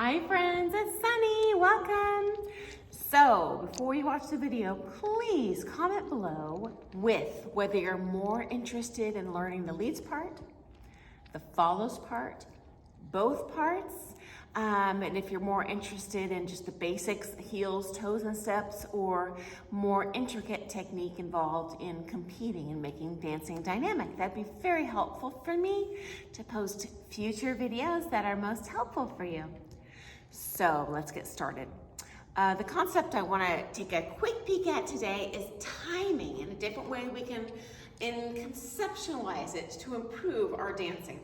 Hi friends, it's Sunny, welcome. So before you watch the video, please comment below with whether you're more interested in learning the leads part, the follows part, both parts, and if you're more interested in just the basics, heels, toes, and steps, or more intricate technique involved in competing and making dancing dynamic. That'd be very helpful for me to post future videos that are most helpful for you. So let's get started. The concept I want to take a quick peek at today is timing and a different way we can conceptualize it to improve our dancing.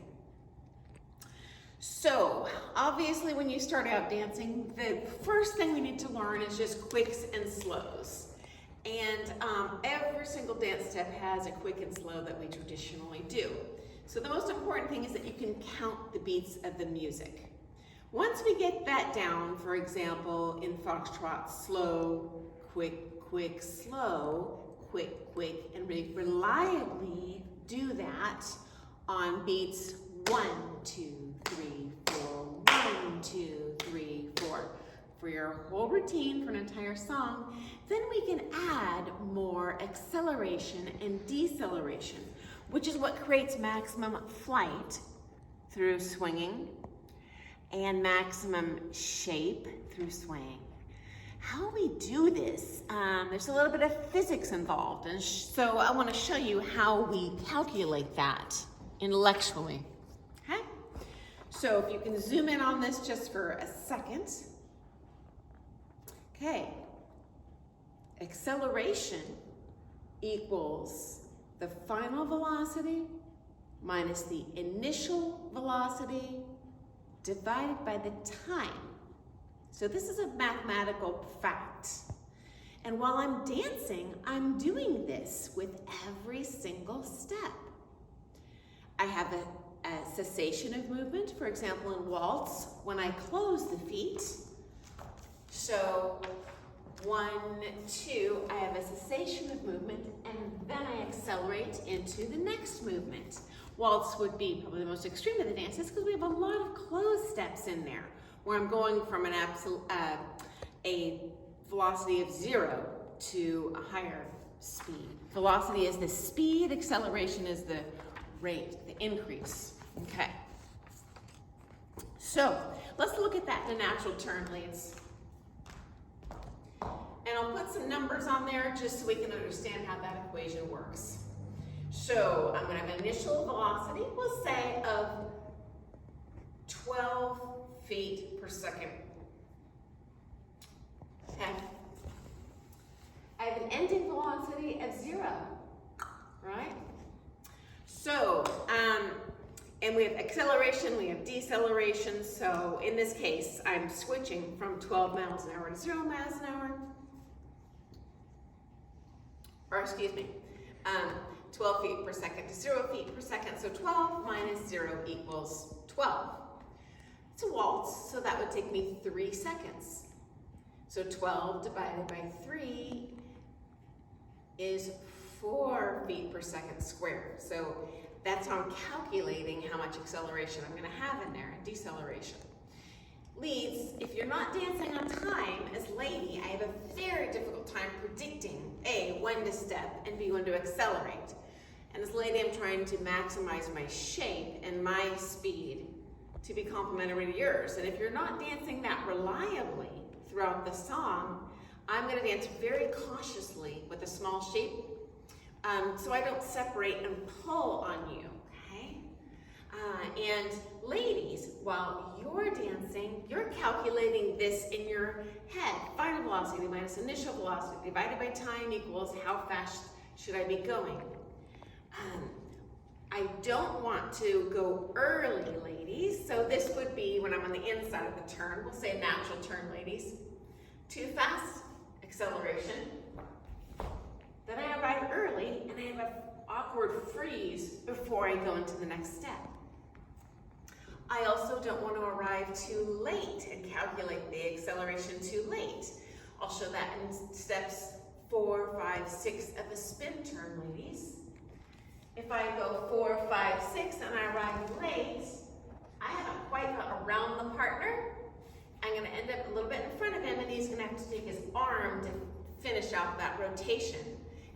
So obviously when you start out dancing, the first thing we need to learn is just quicks and slows. And every single dance step has a quick and slow that we traditionally do. So the most important thing is that you can count the beats of the music. Once we get that down, for example, in foxtrot, slow, quick, quick, slow, quick, quick, and we reliably do that on beats 1, 2, 3, 4, 1, 2, 3, 4. For your whole routine for an entire song, then we can add more acceleration and deceleration, which is what creates maximum flight through swinging and maximum shape through swaying. How we do this, there's a little bit of physics involved, and so I want to show you how we calculate that intellectually. Okay? So if you can zoom in on this just for a second. Okay. Acceleration equals the final velocity minus the initial velocity divided by the time. So this is a mathematical fact. And while I'm dancing, I'm doing this with every single step. I have a cessation of movement, for example, in waltz, when I close the feet. So 1, 2, I have a cessation of movement, and then I accelerate into the next movement. Waltz would be probably the most extreme of the dances because we have a lot of closed steps in there where I'm going from a velocity of 0 to a higher speed. Velocity is the speed, acceleration is the rate, the increase. Okay. So let's look at that in a natural turn leads. And I'll put some numbers on there just so we can understand how that equation works. So I'm going to have an initial velocity, we'll say, of 12 feet per second. Okay. I have an ending velocity of 0, right? So, and we have acceleration, we have deceleration. So in this case, I'm switching from 12 miles an hour to 0 miles an hour. Or excuse me, 12 feet per second to 0 feet per second. So 12 minus 0 equals 12. It's a waltz, so that would take me 3 seconds. So 12 divided by 3 is 4 feet per second squared. So that's how I'm calculating how much acceleration I'm going to have in there, and deceleration. Leads, if you're not dancing on time, as lady, I have a very difficult time predicting A, when to step, and B, when to accelerate. And as lady, I'm trying to maximize my shape and my speed to be complementary to yours. And if you're not dancing that reliably throughout the song, I'm going to dance very cautiously with a small shape so I don't separate and pull on you, okay? And ladies, while you're dancing, you're calculating this in your head. Final velocity minus initial velocity divided by time equals how fast should I be going. I don't want to go early, ladies, so this would be when I'm on the inside of the turn. We'll say natural turn, ladies. Too fast, acceleration. Then I arrive early, and I have an awkward freeze before I go into the next step. I also don't want to arrive too late and calculate the acceleration too late. I'll show that in steps 4, 5, 6 of a spin turn, ladies. If I go 4, 5, 6 and I arrive late, I haven't quite got around the partner I'm gonna end up a little bit in front of him, and he's gonna have to take his arm to finish out that rotation.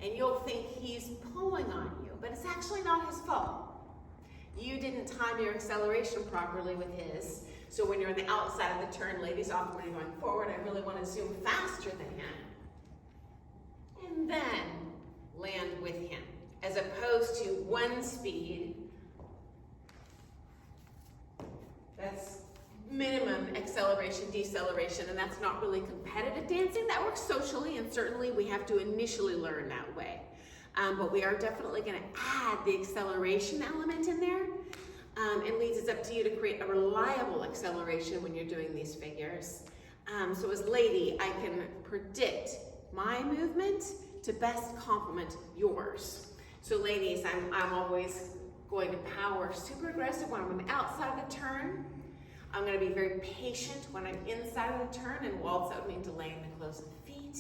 And you'll think he's pulling on you, but it's actually not his fault. You didn't time your acceleration properly with his. So when you're on the outside of the turn, ladies, often when you're going forward, I really want to zoom faster than him. And then land with him, as opposed to one speed. That's minimum acceleration, deceleration, and that's not really competitive dancing. That works socially, and certainly we have to initially learn that way. But we are definitely going to add the acceleration element in there. And leads, it's up to you to create a reliable acceleration when you're doing these figures. So as lady, I can predict my movement to best complement yours. So ladies, I'm always going to power super aggressive when I'm on the outside of the turn. I'm going to be very patient when I'm inside of the turn, and waltz, that would mean delaying the close of the feet.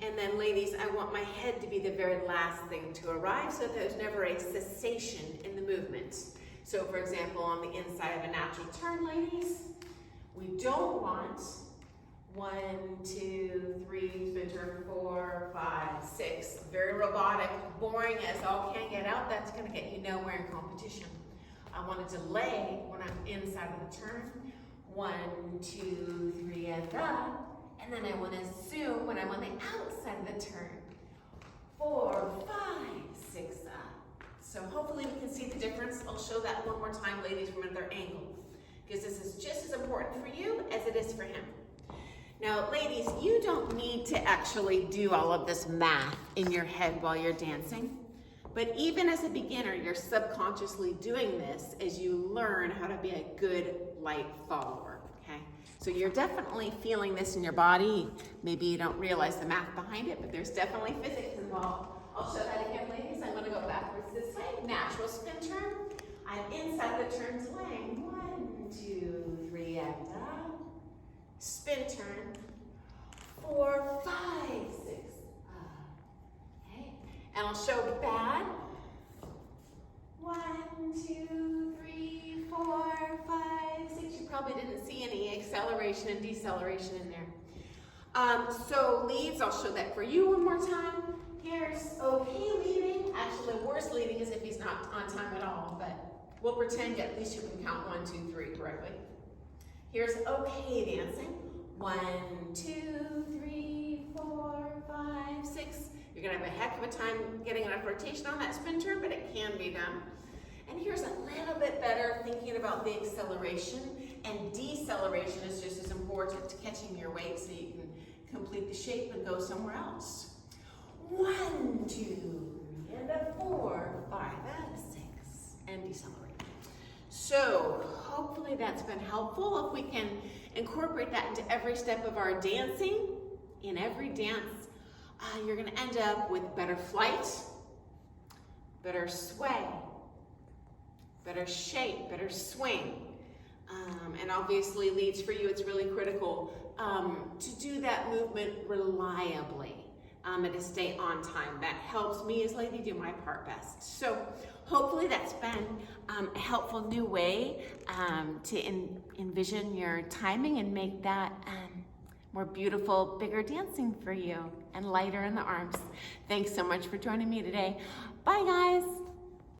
And then ladies, I want my head to be the very last thing to arrive, so that there's never a cessation in the movement. So for example, on the inside of a natural turn, ladies, we don't want 1, 2, 3, spin turn, 4, 5, 6. Very robotic, boring as all can get out. That's going to get you nowhere in competition. I want to delay when I'm inside of the turn. 1, 2, 3, and then I want to zoom when I'm on the outside of the turn. 4, 5, 6, So hopefully we can see the difference. I'll show that one more time, ladies, from another angle, because this is just as important for you as it is for him. Now, ladies, you don't need to actually do all of this math in your head while you're dancing. But even as a beginner, you're subconsciously doing this as you learn how to be a good light follower, okay? So you're definitely feeling this in your body. Maybe you don't realize the math behind it, but there's definitely physics involved. I'll show that again, ladies. I'm gonna go backwards this way. Natural spin turn. I'm inside the turn delaying. 1, 2, 3, spin turn. 4, 5, 6, okay. And I'll show bad. 1, 2, 3, 4, 5, 6. You probably didn't see any acceleration and deceleration in there. So leads, I'll show that for you one more time. Here's okay leading. Actually, the worst leading is if he's not on time at all, but we'll pretend at least you can count 1, 2, 3 correctly. Here's okay dancing. 1, 2, 3, 4, 5, 6. You're gonna have a heck of a time getting enough rotation on that spin turn, but it can be done. And here's a little bit better thinking about the acceleration, and deceleration is just as important to catching your weight so you can complete the shape and go somewhere else. 1, 2, 3, and 4, 5, and 6, and decelerate. So hopefully that's been helpful. If we can incorporate that into every step of our dancing, in every dance, you're going to end up with better flight, better sway, better shape, better swing. And obviously leads for you, it's really critical to do that movement reliably and to stay on time. That helps me as lady do my part best. So hopefully that's been a helpful new way to envision your timing and make that more beautiful, bigger dancing for you and lighter in the arms. Thanks so much for joining me today. Bye, guys.